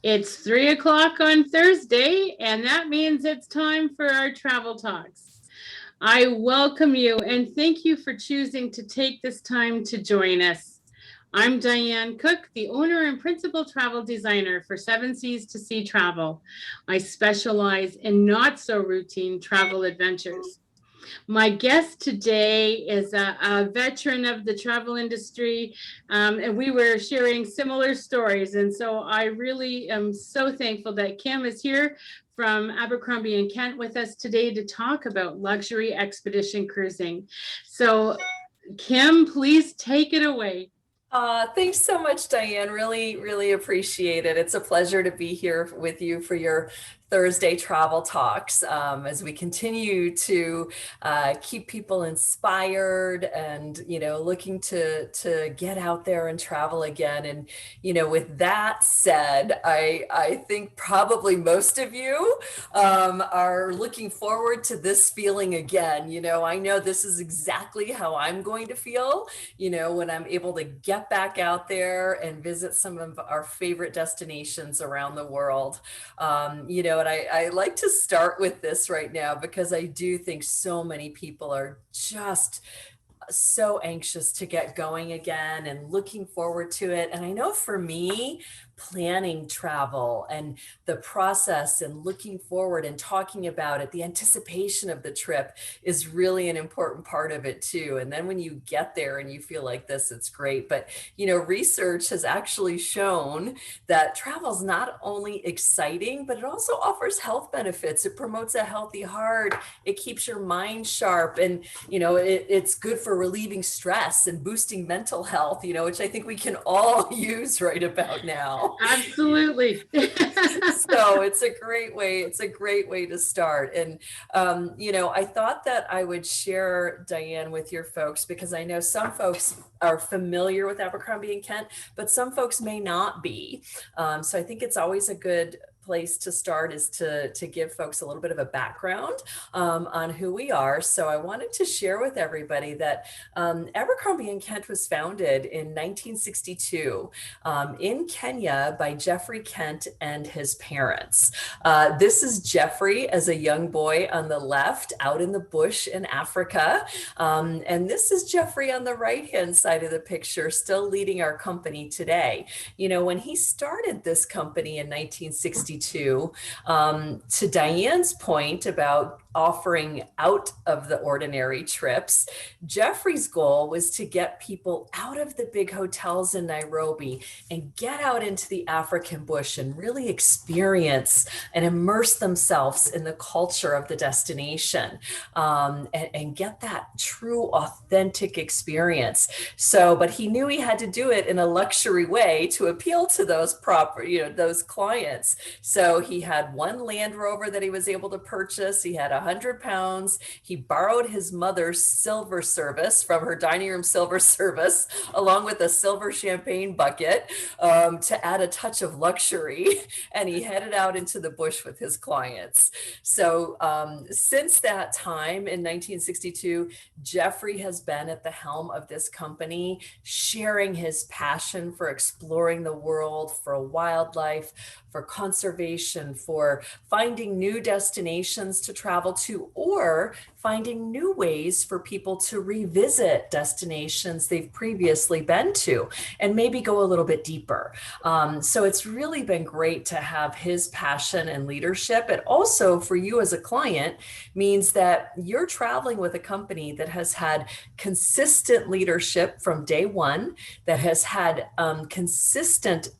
It's 3 o'clock on Thursday, and that means it's time for our travel talks. I welcome you and thank you for choosing to take this time to join us. I'm Diane Cook, the owner and principal travel designer for Seven Seas to Sea Travel. I specialize in not so routine travel adventures. My guest today is a veteran of the travel industry, and we were sharing similar stories. And so I really am so thankful that Kim is here from Abercrombie and Kent with us today to talk about luxury expedition cruising. So Kim, please take it away. Thanks so much, Diane. Really, really appreciate it. It's a pleasure to be here with you for your Thursday travel talks as we continue to keep people inspired and, looking to get out there and travel again. And, with that said, I think probably most of you are looking forward to this feeling again. I know this is exactly how I'm going to feel, when I'm able to get back out there and visit some of our favorite destinations around the world. And I like to start with this right now because I do think so many people are just so anxious to get going again and looking forward to it. And I know for me, planning travel and the process and looking forward and talking about it, the anticipation of the trip is really an important part of it too. And then when you get there and you feel like this, it's great. But, research has actually shown that travel is not only exciting, but it also offers health benefits. It promotes a healthy heart. It keeps your mind sharp. And, it's good for relieving stress and boosting mental health, which I think we can all use right about now. Absolutely. So it's a great way to start. And, I thought that I would share, Diane, with your folks, because I know some folks are familiar with Abercrombie and Kent, but some folks may not be. So I think it's always a good place to start is to give folks a little bit of a background on who we are. So I wanted to share with everybody that Abercrombie and Kent was founded in 1962 in Kenya by Jeffrey Kent and his parents. This is Jeffrey as a young boy on the left out in the bush in Africa. And this is Jeffrey on the right-hand side of the picture, still leading our company today. When he started this company in 1962, to Diane's point about offering out of the ordinary trips, Jeffrey's goal was to get people out of the big hotels in Nairobi and get out into the African bush and really experience and immerse themselves in the culture of the destination and get that true, authentic experience. So, but he knew he had to do it in a luxury way to appeal to those those clients. So he had one Land Rover that he was able to purchase. He had 100 pounds. He borrowed his mother's silver service from her dining room silver service, along with a silver champagne bucket to add a touch of luxury. And he headed out into the bush with his clients. So since that time in 1962, Jeffrey has been at the helm of this company, sharing his passion for exploring the world, for wildlife, for conservation, for finding new destinations to travel to, or finding new ways for people to revisit destinations they've previously been to and maybe go a little bit deeper. So it's really been great to have his passion and leadership. It also, for you as a client, means that you're traveling with a company that has had consistent leadership from day one, that has had consistent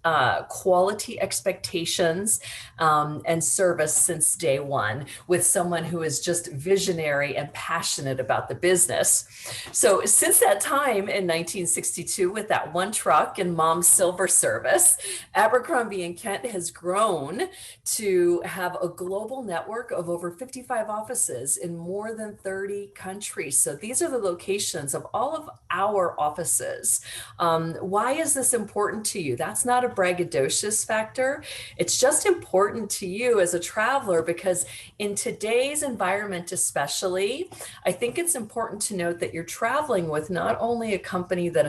quality expectations and service since day one, with someone who is just visionary and passionate about the business. So since that time in 1962, with that one truck and mom's silver service, Abercrombie and Kent has grown to have a global network of over 55 offices in more than 30 countries. So these are the locations of all of our offices. Why is this important to you? That's not a braggadocious factor. It's just important to you as a traveler because in today's environment especially, I think it's important to note that you're traveling with not only a company that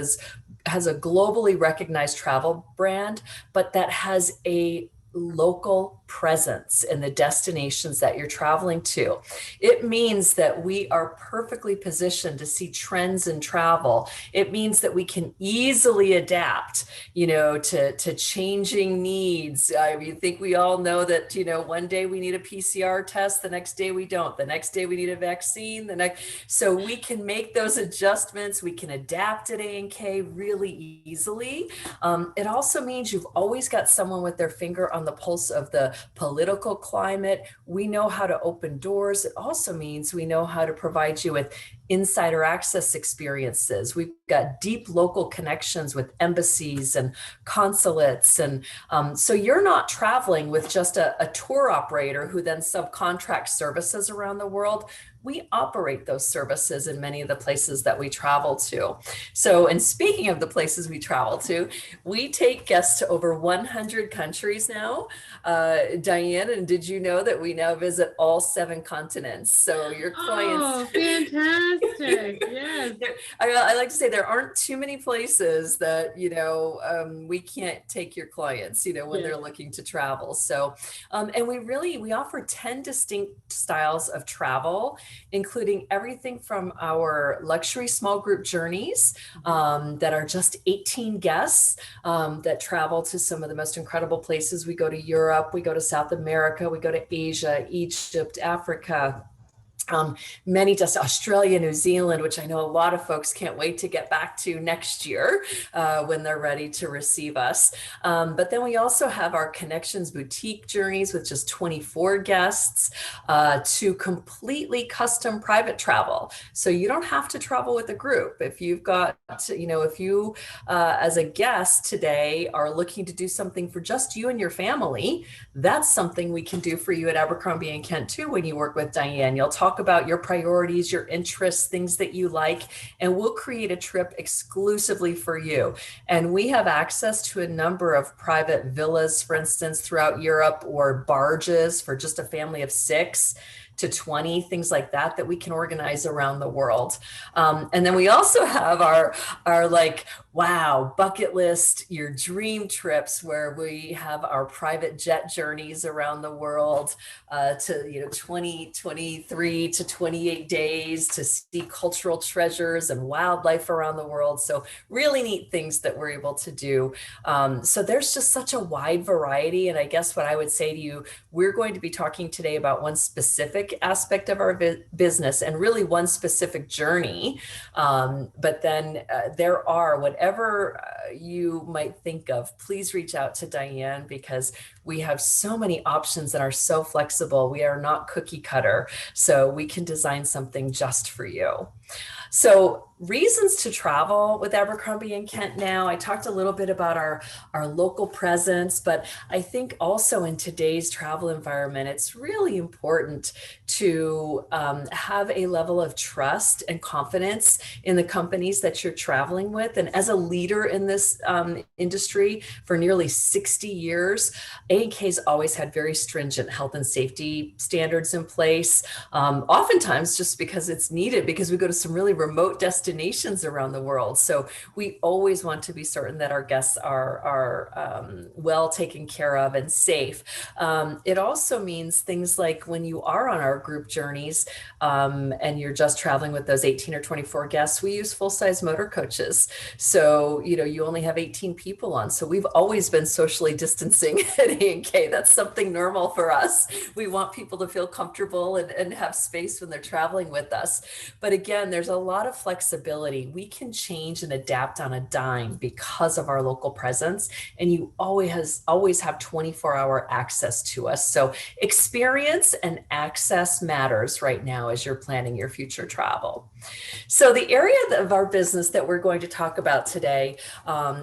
has a globally recognized travel brand, but that has a local presence in the destinations that you're traveling to. It means that we are perfectly positioned to see trends in travel. It means that we can easily adapt, to changing needs. I think we all know that, one day we need a PCR test, the next day we don't, the next day we need a vaccine, so we can make those adjustments. We can adapt at A&K really easily. It also means you've always got someone with their finger on the pulse of the political climate. We know how to open doors. It also means we know how to provide you with insider access experiences. We've got deep local connections with embassies and consulates. And so you're not traveling with just a tour operator who then subcontracts services around the world. We operate those services in many of the places that we travel to. So, and speaking of the places we travel to, we take guests to over 100 countries now. Diane, and did you know that we now visit all 7 continents? So your clients. Oh, fantastic. Yes. I like to say there aren't too many places that, we can't take your clients, when they're looking to travel. So, and we offer 10 distinct styles of travel, including everything from our luxury small group journeys that are just 18 guests that travel to some of the most incredible places. We go to Europe, we go to South America, we go to Asia, Egypt, Africa. Many just Australia, New Zealand, which I know a lot of folks can't wait to get back to next year when they're ready to receive us. But then we also have our Connections Boutique journeys with just 24 guests to completely custom private travel. So you don't have to travel with a group. If you've got, if you as a guest today are looking to do something for just you and your family, that's something we can do for you at Abercrombie & Kent too when you work with Diane. You'll talk about your priorities, your interests, things that you like, and we'll create a trip exclusively for you. And we have access to a number of private villas, for instance, throughout Europe, or barges for just a family of 6 to 20, things like that we can organize around the world. And then we also have our bucket list, your dream trips, where we have our private jet journeys around the world to 23 to 28 days to see cultural treasures and wildlife around the world. So really neat things that we're able to do. So there's just such a wide variety. And I guess what I would say to you, we're going to be talking today about one specific aspect of our business and really one specific journey. But then there are, whatever you might think of, please reach out to Diane, because we have so many options and are so flexible. We are not cookie cutter, so we can design something just for you. So reasons to travel with Abercrombie & Kent now. I talked a little bit about our local presence, but I think also in today's travel environment, it's really important to have a level of trust and confidence in the companies that you're traveling with. And as a leader in this industry for nearly 60 years, A&K's always had very stringent health and safety standards in place, oftentimes just because it's needed, because we go to some really remote destinations around the world. So we always want to be certain that our guests are well taken care of and safe. It also means things like when you are on our group journeys and you're just traveling with those 18 or 24 guests, we use full-size motor coaches. So, you only have 18 people on. So we've always been socially distancing at A&K. That's something normal for us. We want people to feel comfortable and have space when they're traveling with us. But again, there's a lot of flexibility. We can change and adapt on a dime because of our local presence, and you always have 24-hour access to us. So experience and access matters right now as you're planning your future travel. So the area of our business that we're going to talk about today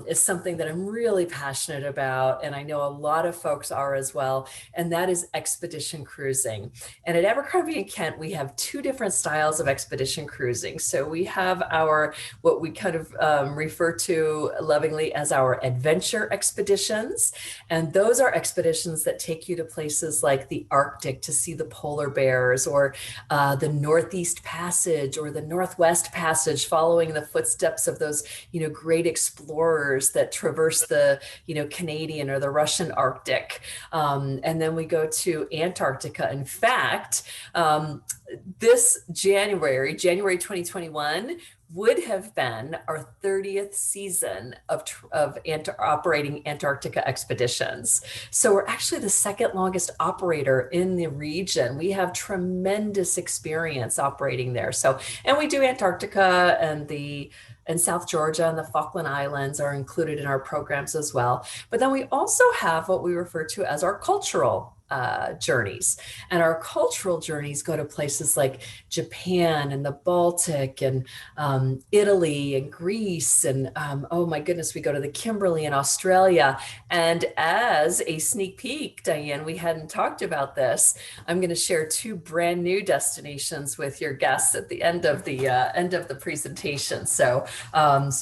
is something that I'm really passionate about, and I know a lot of folks are as well, and that is expedition cruising. And at Abercrombie & Kent, we have 2 different styles of expedition cruising. So we have what we kind of refer to lovingly as our adventure expeditions. And those are expeditions that take you to places like the Arctic to see the polar bears, or the Northeast Passage, or the Northwest Passage, following the footsteps of those, great explorers that traverse the, Canadian or the Russian Arctic. And then we go to Antarctica. In fact, this January 2021, would have been our 30th season of operating Antarctica expeditions. So we're actually the second longest operator in the region. We have tremendous experience operating there. So, and we do Antarctica and South Georgia and the Falkland Islands are included in our programs as well. But then we also have what we refer to as our cultural journeys. And our cultural journeys go to places like Japan and the Baltic and Italy and Greece. And oh my goodness, we go to the Kimberley in Australia. And as a sneak peek, Diane, we hadn't talked about this. I'm going to share 2 brand new destinations with your guests at the end of the presentation. So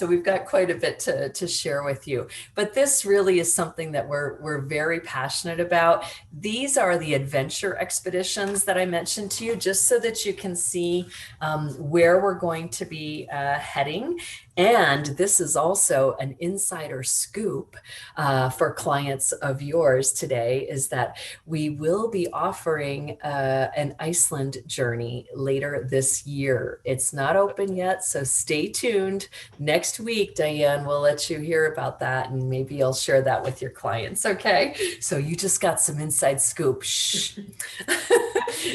we've got quite a bit to share with you. But this really is something that we're very passionate about. These are the adventure expeditions that I mentioned to you, just so that you can see where we're going to be heading. And this is also an insider scoop for clients of yours today, is that we will be offering an Iceland journey later this year. It's not open yet, so stay tuned. Next week, Diane will let you hear about that, and maybe I'll share that with your clients. Okay, so you just got some inside scoop. Shh.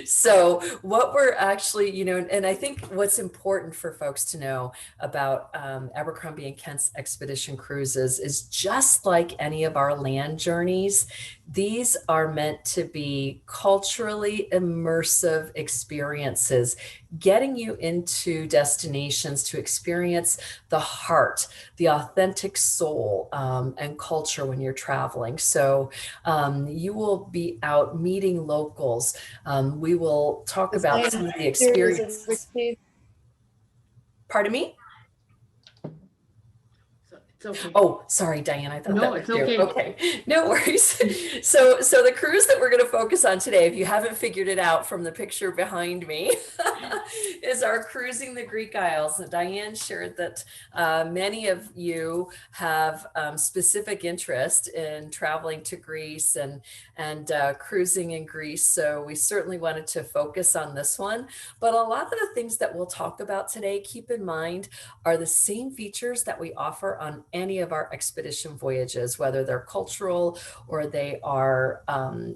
So what we're actually, and I think what's important for folks to know about Abercrombie and Kent's expedition cruises is, just like any of our land journeys, these are meant to be culturally immersive experiences, getting you into destinations to experience the heart, the authentic soul, and culture when you're traveling. So you will be out meeting locals. We will talk about some of the experiences. Pardon me? Okay. Oh, sorry, Diane. I thought no, that was it's you. okay. Okay, no worries. So the cruise that we're going to focus on today, if you haven't figured it out from the picture behind me, is our Cruising the Greek Isles. And Diane shared that many of you have specific interest in traveling to Greece and cruising in Greece. So we certainly wanted to focus on this one. But a lot of the things that we'll talk about today, keep in mind, are the same features that we offer on any of our expedition voyages, whether they're cultural or they are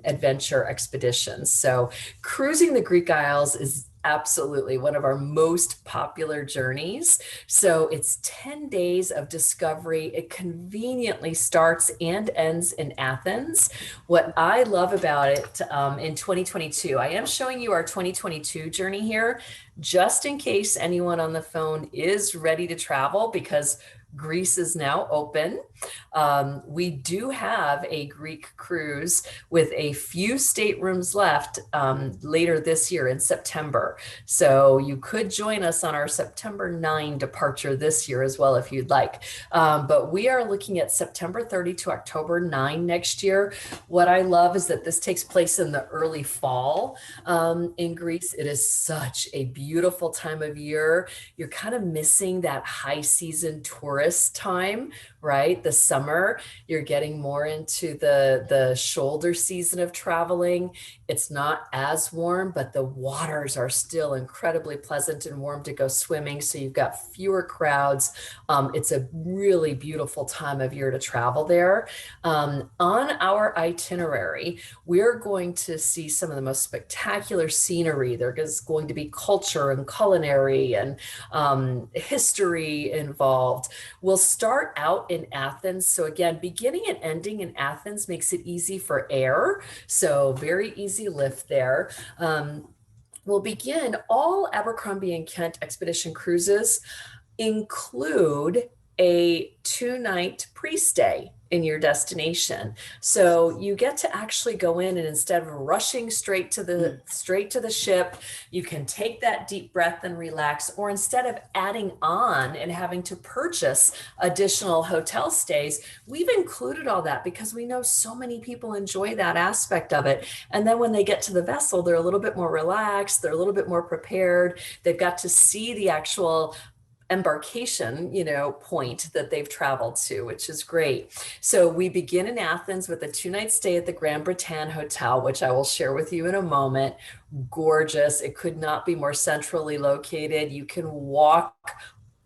adventure expeditions. So Cruising the Greek Isles is absolutely one of our most popular journeys. So it's 10 days of discovery. It conveniently starts and ends in Athens. What I love about it in 2022, I am showing you our 2022 journey here, just in case anyone on the phone is ready to travel, because Greece is now open. We do have a Greek cruise with a few staterooms left later this year in September. So you could join us on our September 9 departure this year as well if you'd like. But we are looking at September 30 to October 9 next year. What I love is that this takes place in the early fall in Greece. It is such a beautiful time of year. You're kind of missing that high season tourist time, right? The summer, you're getting more into the shoulder season of traveling. It's not as warm, but the waters are still incredibly pleasant and warm to go swimming. So you've got fewer crowds. It's a really beautiful time of year to travel there. On our itinerary, we're going to see some of the most spectacular scenery. There is going to be culture and culinary and history involved. We'll start out in Athens. So again, beginning and ending in Athens makes it easy for air. So very easy lift there. We'll begin. All Abercrombie and Kent expedition cruises include a 2-night pre-stay in your destination. So you get to actually go in, and instead of rushing straight to the ship, you can take that deep breath and relax, or instead of adding on and having to purchase additional hotel stays, we've included all that because we know so many people enjoy that aspect of it. And then when they get to the vessel, they're a little bit more relaxed, they're a little bit more prepared, they've got to see the actual embarkation, point that they've traveled to, which is great. So we begin in Athens with a 2-night stay at the Grand Britannia Hotel, which I will share with you in a moment. Gorgeous. It could not be more centrally located. You can walk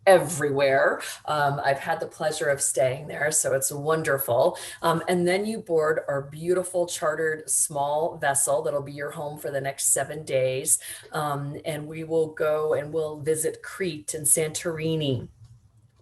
everywhere. I've had the pleasure of staying there, so it's wonderful. And then you board our beautiful chartered small vessel that'll be your home for the next 7 days. And we will go and we'll visit Crete and Santorini.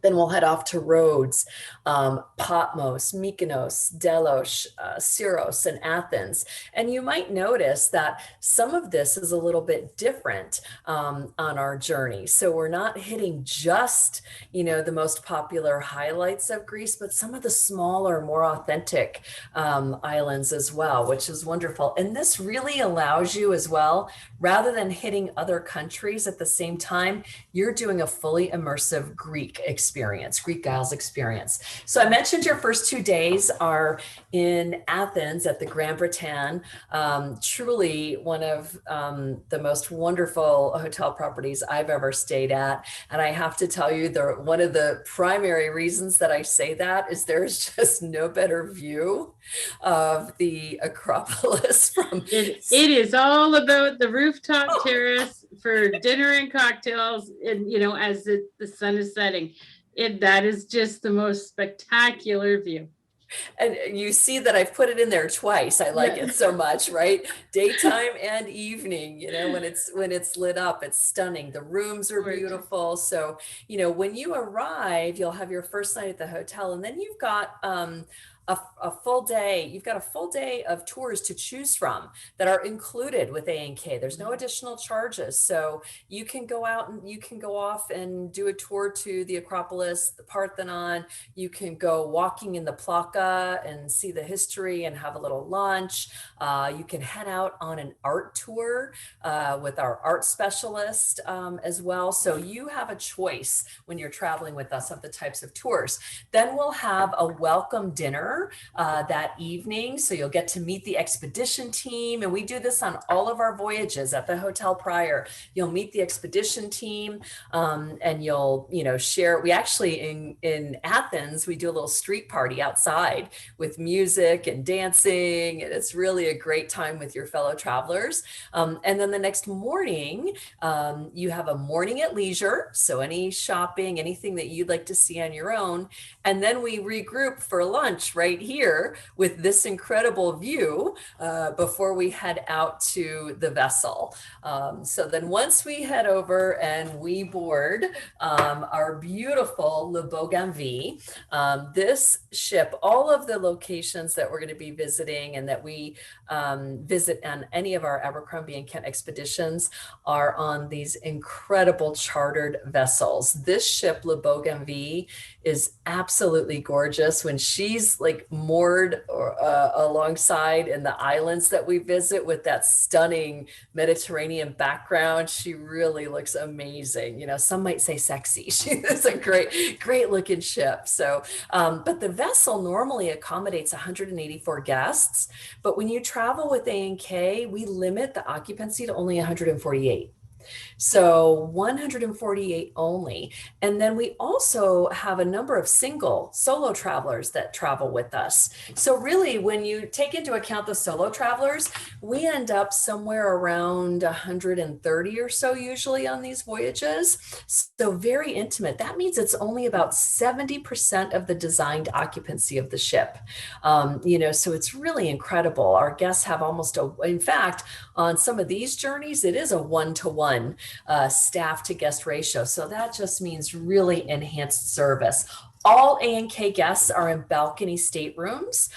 Then we'll head off to Rhodes, Patmos, Mykonos, Delos, Syros, and Athens. And you might notice that some of this is a little bit different on our journey. So we're not hitting just, the most popular highlights of Greece, but some of the smaller, more authentic islands as well, which is wonderful. And this really allows you as well, rather than hitting other countries at the same time, you're doing a fully immersive Greek Isles experience. So I mentioned your first 2 days are in Athens at the Grand Britannia, truly one of the most wonderful hotel properties I've ever stayed at. And I have to tell you, one of the primary reasons that I say that is there's just no better view of the Acropolis from it is all about the rooftop terrace for dinner and cocktails, and as the sun is setting. That is just the most spectacular view. And you see that I've put it in there twice. I like it so much, right? Daytime and evening, when it's lit up, it's stunning. The rooms are beautiful. So, when you arrive, you'll have your first night at the hotel, and then you've got a full day. You've got a full day of tours to choose from that are included with A&K. There's no additional charges. So you can go out and you can go off and do a tour to the Acropolis, the Parthenon. You can go walking in the Plaka and see the history and have a little lunch. You can head out on an art tour with our art specialist as well. So you have a choice when you're traveling with us of the types of tours. Then we'll have a welcome dinner that evening. So you'll get to meet the expedition team. And we do this on all of our voyages at the hotel prior. You'll meet the expedition team and you'll, share. We actually, in Athens, we do a little street party outside with music and dancing. And it's really a great time with your fellow travelers. And then the next morning, you have a morning at leisure. So any shopping, anything that you'd like to see on your own. And then we regroup for lunch right here with this incredible view before we head out to the vessel. So then once we head over and we board our beautiful Le Bougainville, this ship, all of the locations that we're going to be visiting and that we visit on any of our Abercrombie and Kent expeditions are on these incredible chartered vessels. This ship, Le Bougainville, is absolutely gorgeous. When she's moored alongside in the islands that we visit with that stunning Mediterranean background, she really looks amazing. Some might say sexy. She is a great looking ship. So, but the vessel normally accommodates 184 guests, but when you travel with A&K, we limit the occupancy to only 148. So 148 only. And then we also have a number of solo travelers that travel with us. So really, when you take into account the solo travelers, we end up somewhere around 130 or so usually on these voyages. So very intimate. That means it's only about 70% of the designed occupancy of the ship. So it's really incredible. Our guests have in fact, on some of these journeys, it is a 1-to-1 staff to guest ratio. So that just means really enhanced service. All A&K guests are in balcony staterooms.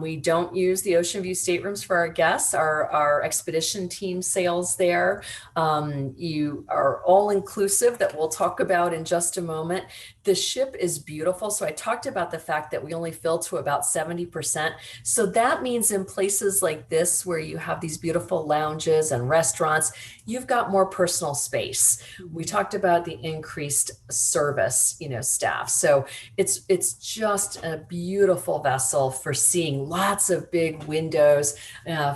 We don't use the ocean view staterooms for our guests. Our expedition team sails there. You are all inclusive that we'll talk about in just a moment. The ship is beautiful. So I talked about the fact that we only fill to about 70%. So that means in places like this, where you have these beautiful lounges and restaurants, you've got more personal space. We talked about the increased service, staff. So it's just a beautiful vessel for seeing lots of big windows,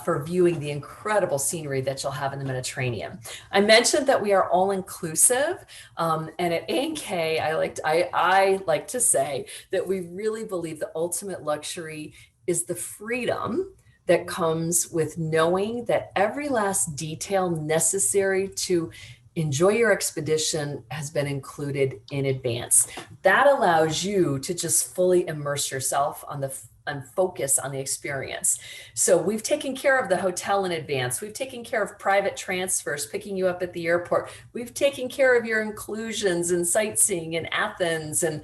for viewing the incredible scenery that you'll have in the Mediterranean. I mentioned that we are all inclusive, and at A&K, I like to say that we really believe the ultimate luxury is the freedom that comes with knowing that every last detail necessary to enjoy your expedition has been included in advance. That allows you to just fully immerse yourself and focus on the experience. So we've taken care of the hotel in advance. We've taken care of private transfers, picking you up at the airport. We've taken care of your inclusions and sightseeing in Athens and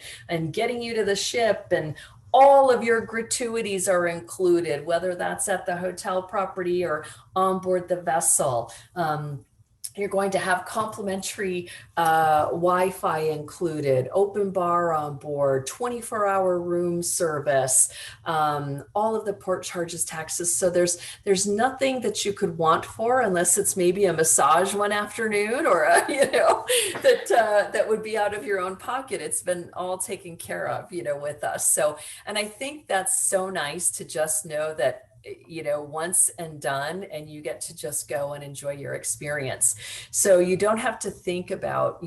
getting you to the ship, and all of your gratuities are included, whether that's at the hotel property or on board the vessel. You're going to have complimentary Wi-Fi included, open bar on board, 24-hour room service, all of the port charges, taxes. So there's nothing that you could want for, unless it's maybe a massage one afternoon, or that would be out of your own pocket. It's been all taken care of, with us. So, and I think that's so nice to just know that, once and done, and you get to just go and enjoy your experience. So you don't have to think about,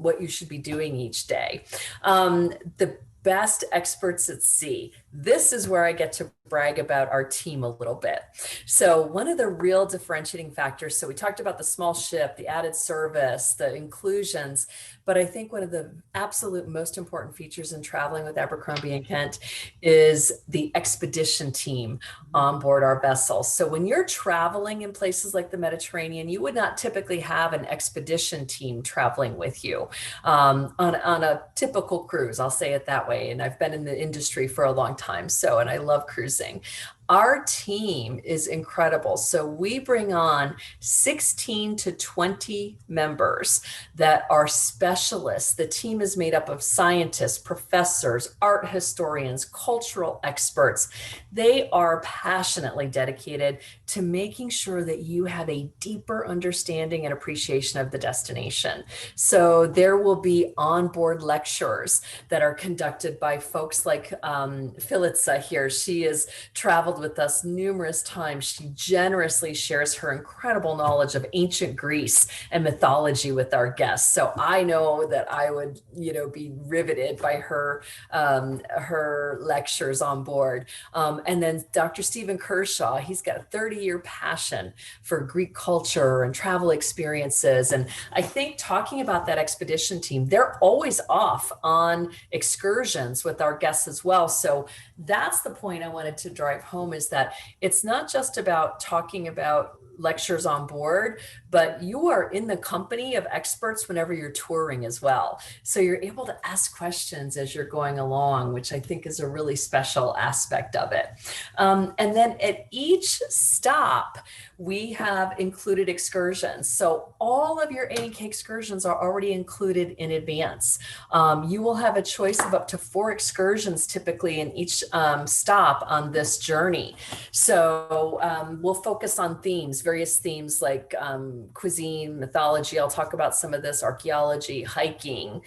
what you should be doing each day. The best experts at sea. This is where I get to brag about our team a little bit. So one of the real differentiating factors, so we talked about the small ship, the added service, the inclusions, but I think one of the absolute most important features in traveling with Abercrombie and Kent is the expedition team on board our vessels. So when you're traveling in places like the Mediterranean, you would not typically have an expedition team traveling with you on a typical cruise. I'll say it that way. And I've been in the industry for a long time. So, and I love cruising. Our team is incredible. So we bring on 16 to 20 members that are specialists. The team is made up of scientists, professors, art historians, cultural experts. They are passionately dedicated to making sure that you have a deeper understanding and appreciation of the destination. So there will be onboard lectures that are conducted by folks like Philitza here. She has traveled with us numerous times. She generously shares her incredible knowledge of ancient Greece and mythology with our guests. So I know that I would, be riveted by her lectures on board. And then Dr. Stephen Kershaw, he's got a 30-year passion for Greek culture and travel experiences. And I think talking about that expedition team, they're always off on excursions with our guests as well. So that's the point I wanted to drive home, is that it's not just about talking about lectures on board, but you are in the company of experts whenever you're touring as well. So you're able to ask questions as you're going along, which I think is a really special aspect of it. And then at each stop, we have included excursions. So all of your A&K excursions are already included in advance. You will have a choice of up to 4 excursions typically in each stop on this journey. So we'll focus on various themes like cuisine, mythology. I'll talk about some of this, archaeology, hiking,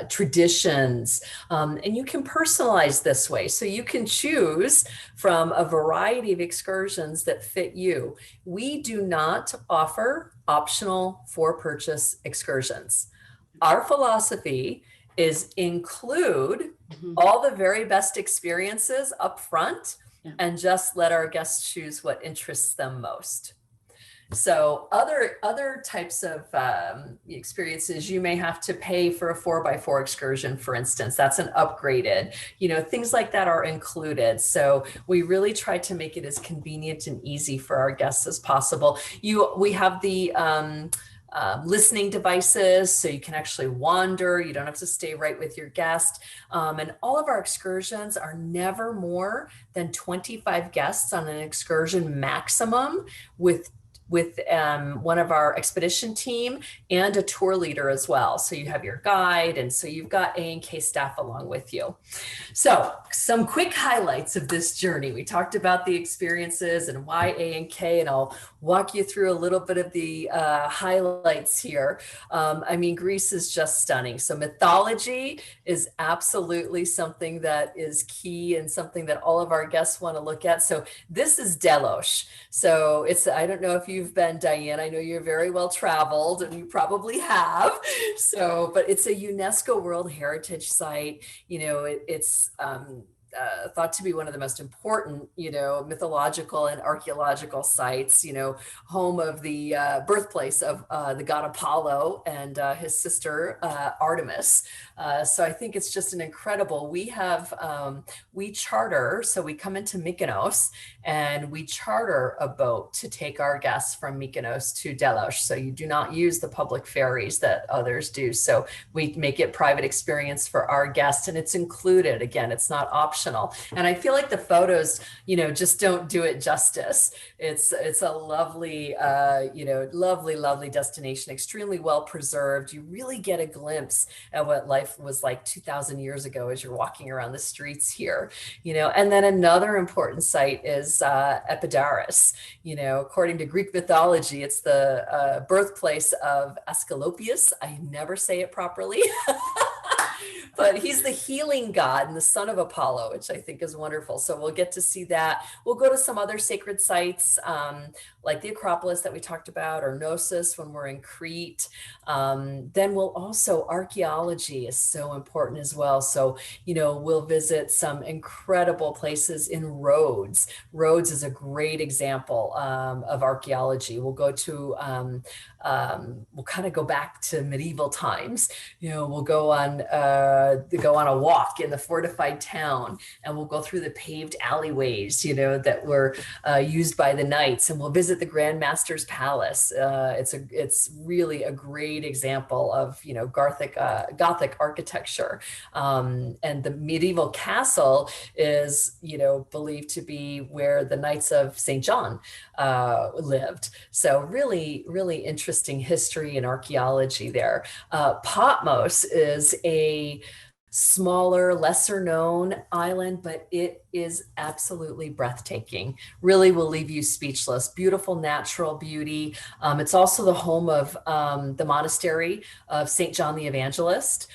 traditions, and you can personalize this way. So you can choose from a variety of excursions that fit you. We do not offer optional for purchase excursions. Our philosophy is include all the very best experiences up front, and just let our guests choose what interests them most. So other types of experiences, you may have to pay for a 4x4 excursion, for instance. That's an upgraded, things like that are included. So we really try to make it as convenient and easy for our guests as possible. We have the listening devices, so you can actually wander. You don't have to stay right with your guest. And all of our excursions are never more than 25 guests on an excursion maximum, with with one of our expedition team and a tour leader as well. So you have your guide, and so you've got A&K staff along with you. So some quick highlights of this journey. We talked about the experiences and why A&K, and I'll walk you through a little bit of the highlights here. I mean, Greece is just stunning. So mythology is absolutely something that is key and something that all of our guests want to look at. So this is Delos. So it's, I don't know if you've been, Diane, I know you're very well traveled and you probably have. So, but it's a UNESCO World Heritage Site. You know, it's thought to be one of the most important, you know, mythological and archaeological sites, you know, home of the birthplace of the god Apollo and his sister Artemis. So I think it's just an incredible, we charter, so we come into Mykonos and we charter a boat to take our guests from Mykonos to Delos. So you do not use the public ferries that others do. So we make it private experience for our guests, and it's included. Again, it's not optional. And I feel like the photos, you know, just don't do it justice. It's a lovely, you know, lovely destination, extremely well preserved. You really get a glimpse at what life was like 2,000 years ago as you're walking around the streets here, you know. And then another important site is Epidaurus. You know, according to Greek mythology, it's the birthplace of Escalopias. I never say it properly. But he's the healing god and the son of Apollo, which I think is wonderful. So we'll get to see that. We'll go to some other sacred sites like the Acropolis that we talked about, or Knossos when we're in Crete. Then we'll also, archaeology is so important as well. So, you know, we'll visit some incredible places in Rhodes. Rhodes is a great example of archaeology. We'll go to, we'll kind of go back to medieval times. You know, we'll go on a walk in the fortified town, and we'll go through the paved alleyways, you know, that were used by the knights, and we'll visit the Grand Master's Palace. It's really a great example of, you know, Gothic architecture. And the medieval castle is, you know, believed to be where the Knights of St. John lived. So really interesting history and archaeology there. Patmos is a smaller, lesser known island, but it is absolutely breathtaking. Really will leave you speechless. Beautiful natural beauty. It's also the home of the monastery of St. John the Evangelist.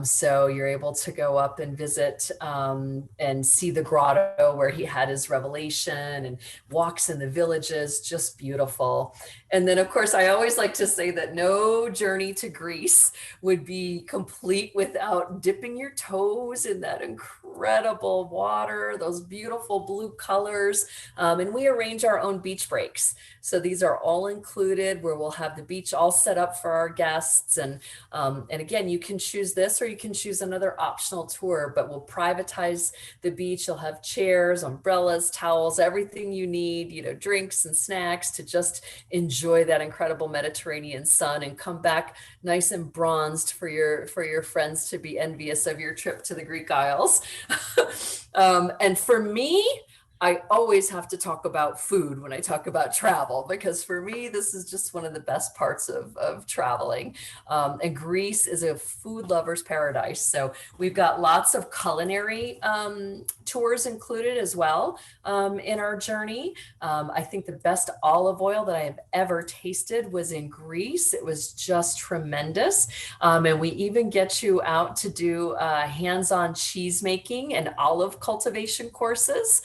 So you're able to go up and visit and see the grotto where he had his revelation, and walks in the villages, just beautiful. And then, of course, I always like to say that no journey to Greece would be complete without dipping your toes in that incredible water, those beautiful blue colors. And we arrange our own beach breaks. So these are all included, where we'll have the beach all set up for our guests. And again, you can choose this or you can choose another optional tour, but we'll privatize the beach. You'll have chairs, umbrellas, towels, everything you need, you know, drinks and snacks to just enjoy that incredible Mediterranean sun and come back nice and bronzed for your friends to be envious of your trip to the Greek Isles. And for me, I always have to talk about food when I talk about travel, because for me, this is just one of the best parts of traveling. And Greece is a food lover's paradise. So we've got lots of culinary tours included as well in our journey. I think the best olive oil that I have ever tasted was in Greece. It was just tremendous. And we even get you out to do hands-on cheese making and olive cultivation courses.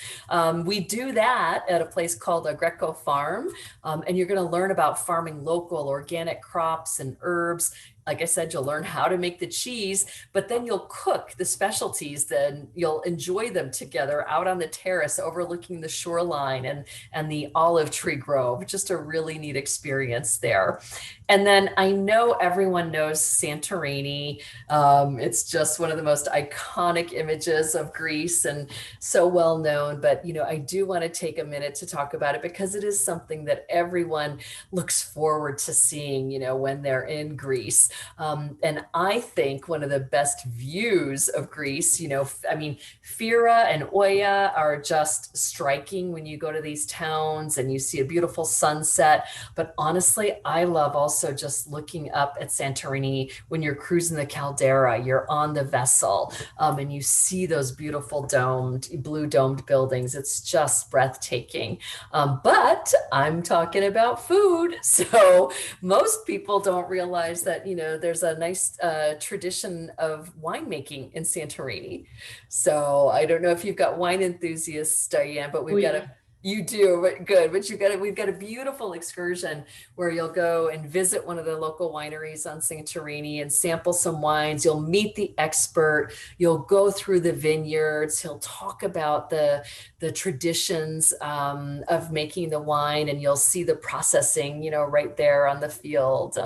We do that at a place called a Greco Farm, and you're going to learn about farming local organic crops and herbs. Like I said, you'll learn how to make the cheese, but then you'll cook the specialties. Then you'll enjoy them together out on the terrace overlooking the shoreline and the olive tree grove. Just a really neat experience there. And then I know everyone knows Santorini. It's just one of the most iconic images of Greece and so well known. But, you know, I do want to take a minute to talk about it because it is something that everyone looks forward to seeing, you know, when they're in Greece. And I think one of the best views of Greece, I mean, Fira and Oya are just striking when you go to these towns and you see a beautiful sunset. But honestly, I love also just looking up at Santorini when you're cruising the caldera, you're on the vessel, and you see those beautiful blue domed buildings. It's just breathtaking. But I'm talking about food. So most people don't realize that, there's a nice tradition of winemaking in Santorini. So I don't know if you've got wine enthusiasts, Diane, but you do, but good. But we've got a beautiful excursion where you'll go and visit one of the local wineries on Santorini and sample some wines. You'll meet the expert. You'll go through the vineyards. He'll talk about the traditions of making the wine, and you'll see the processing, right there on the field.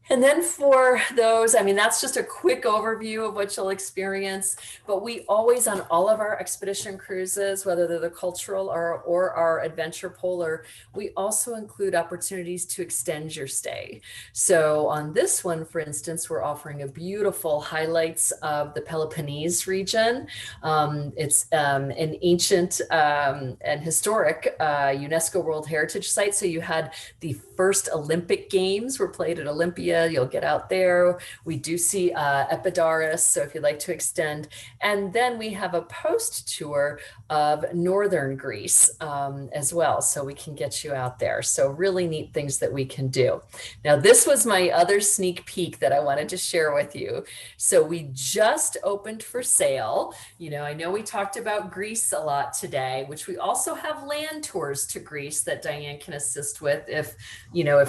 And then for those, I mean, that's just a quick overview of what you'll experience, but we always, on all of our expedition cruises, whether they're the cultural or our adventure polar, we also include opportunities to extend your stay. So on this one, for instance, we're offering a beautiful highlights of the Peloponnese region. It's an ancient and historic UNESCO World Heritage Site. So you had the first Olympic Games were played at Olympia. You'll get out there. We do see Epidaurus, so if you'd like to extend. And then we have a post tour of northern Greece as well, so we can get you out there. So really neat things that we can do. Now, this was my other sneak peek that I wanted to share with you. So we just opened for sale. I know we talked about Greece a lot today, which we also have land tours to Greece that Diane can assist with if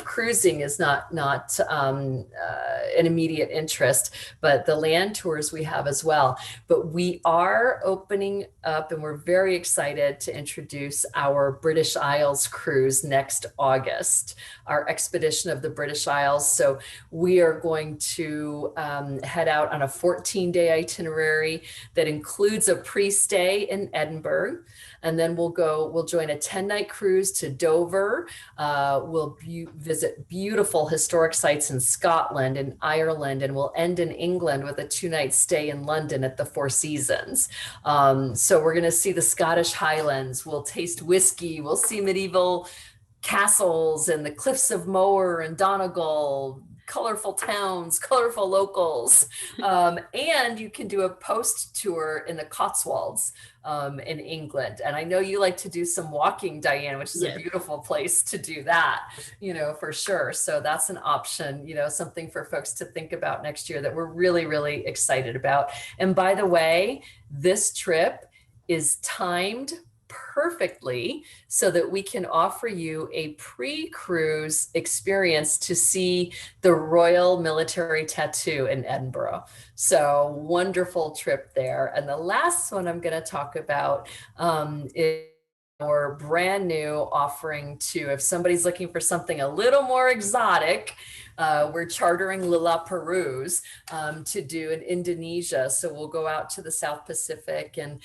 cruising is not an immediate interest, but the land tours we have as well. But we are opening up, and we're very excited to introduce our British Isles cruise next August, our expedition of the British Isles. So we are going to head out on a 14-day itinerary that includes a pre-stay in Edinburgh. And then we'll join a 10-night cruise to Dover. We'll visit beautiful historic sites in Scotland and Ireland, and we'll end in England with a 2-night stay in London at the Four Seasons. So we're going to see the Scottish Highlands. We'll taste whiskey. We'll see medieval castles and the cliffs of Moher and Donegal, colorful towns, colorful locals. And you can do a post tour in the Cotswolds in England. And I know you like to do some walking, Diane, which is a beautiful place to do that, for sure. So that's an option, something for folks to think about next year that we're really, really excited about. And by the way, this trip is timed perfectly so that we can offer you a pre-cruise experience to see the Royal Military Tattoo in Edinburgh. So wonderful trip there. And the last one I'm going to talk about is our brand new offering to, if somebody's looking for something a little more exotic, we're chartering Lila Perus to do in Indonesia. So we'll go out to the South Pacific, and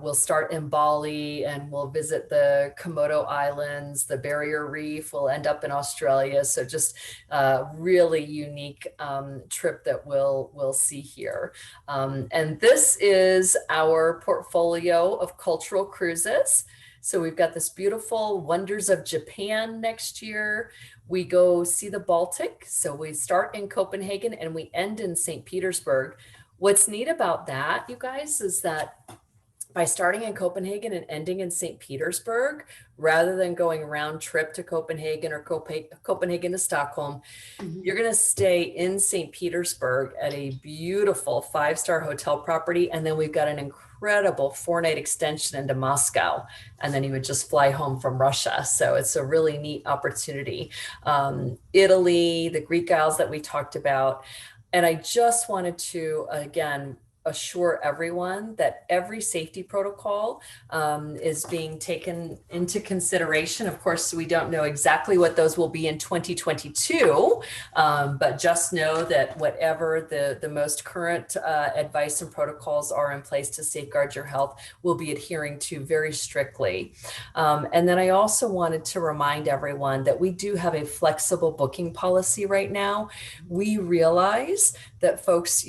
we'll start in Bali, and we'll visit the Komodo Islands, the Barrier Reef. We'll end up in Australia. So just a really unique trip that we'll see here. And this is our portfolio of cultural cruises. So we've got this beautiful Wonders of Japan next year. We go see the Baltic. So we start in Copenhagen and we end in St. Petersburg. What's neat about that, you guys, is that by starting in Copenhagen and ending in St. Petersburg, rather than going round trip to Copenhagen or Copenhagen to Stockholm, you're going to stay in St. Petersburg at a beautiful 5-star hotel property. And then we've got an incredible 4-night extension into Moscow. And then you would just fly home from Russia. So it's a really neat opportunity. Italy, the Greek Isles that we talked about. And I just wanted to, again, assure everyone that every safety protocol is being taken into consideration. Of course, we don't know exactly what those will be in 2022, but just know that whatever the most current advice and protocols are in place to safeguard your health, we'll be adhering to very strictly. And then I also wanted to remind everyone that we do have a flexible booking policy right now. We realize that folks,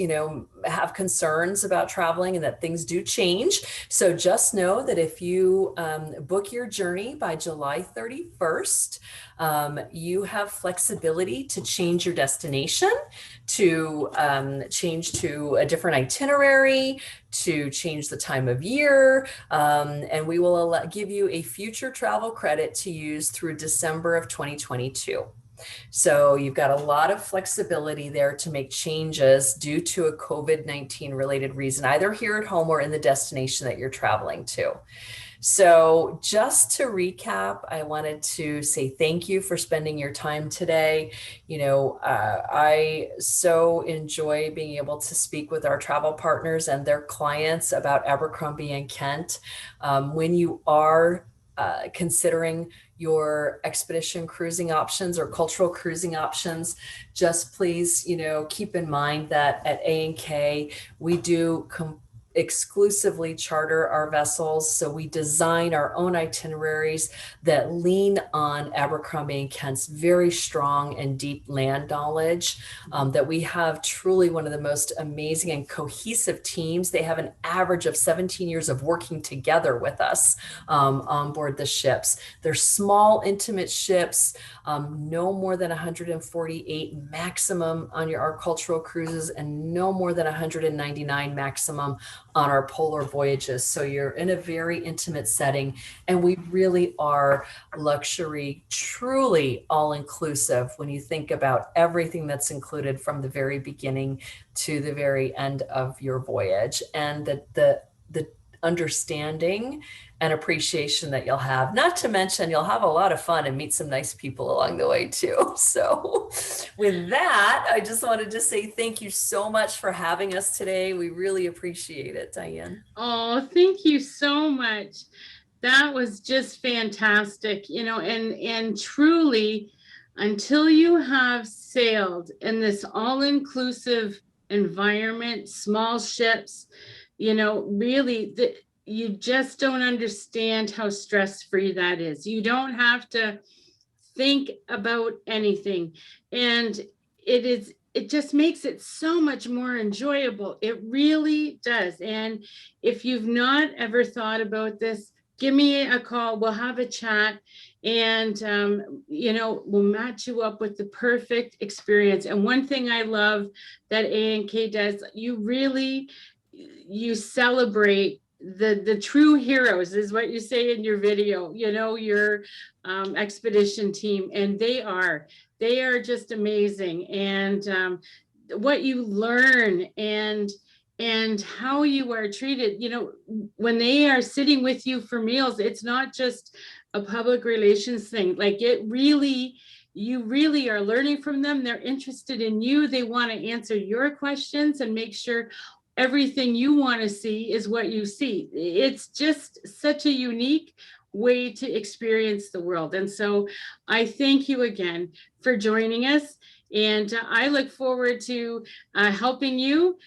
have concerns about traveling and that things do change. So just know that if you book your journey by July 31st, you have flexibility to change your destination, to change to a different itinerary, to change the time of year, and we will give you a future travel credit to use through December of 2022. So you've got a lot of flexibility there to make changes due to a COVID-19 related reason, either here at home or in the destination that you're traveling to. So just to recap, I wanted to say thank you for spending your time today. I so enjoy being able to speak with our travel partners and their clients about Abercrombie and Kent. When you are considering your expedition cruising options or cultural cruising options, just please, keep in mind that at A&K, we do exclusively charter our vessels. So we design our own itineraries that lean on Abercrombie and Kent's very strong and deep land knowledge, that we have truly one of the most amazing and cohesive teams. They have an average of 17 years of working together with us on board the ships. They're small, intimate ships, no more than 148 maximum on our cultural cruises and no more than 199 maximum on our polar voyages. So you're in a very intimate setting, and we really are luxury, truly all-inclusive when you think about everything that's included from the very beginning to the very end of your voyage, and the understanding and appreciation that you'll have. Not to mention, you'll have a lot of fun and meet some nice people along the way too. So with that, I just wanted to say thank you so much for having us today. We really appreciate it, Diane. Oh, thank you so much. That was just fantastic, and truly, until you have sailed in this all-inclusive environment, small ships, really, you just don't understand how stress-free that is. You don't have to think about anything. And it just makes it so much more enjoyable. It really does. And if you've not ever thought about this, give me a call. We'll have a chat, and we'll match you up with the perfect experience. And one thing I love that A&K does, you celebrate the true heroes, is what you say in your video, your expedition team, and they are just amazing. And what you learn and how you are treated, when they are sitting with you for meals, it's not just a public relations thing. Like, you really are learning from them. They're interested in you. They want to answer your questions and make sure everything you want to see is what you see. It's just such a unique way to experience the world. And so I thank you again for joining us. And I look forward to helping you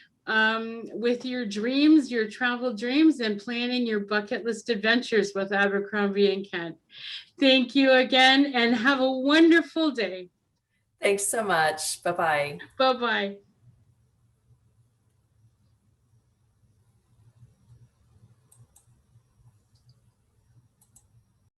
with your dreams, your travel dreams, and planning your bucket list adventures with Abercrombie and Kent. Thank you again, and have a wonderful day. Thanks so much. Bye-bye. Bye-bye.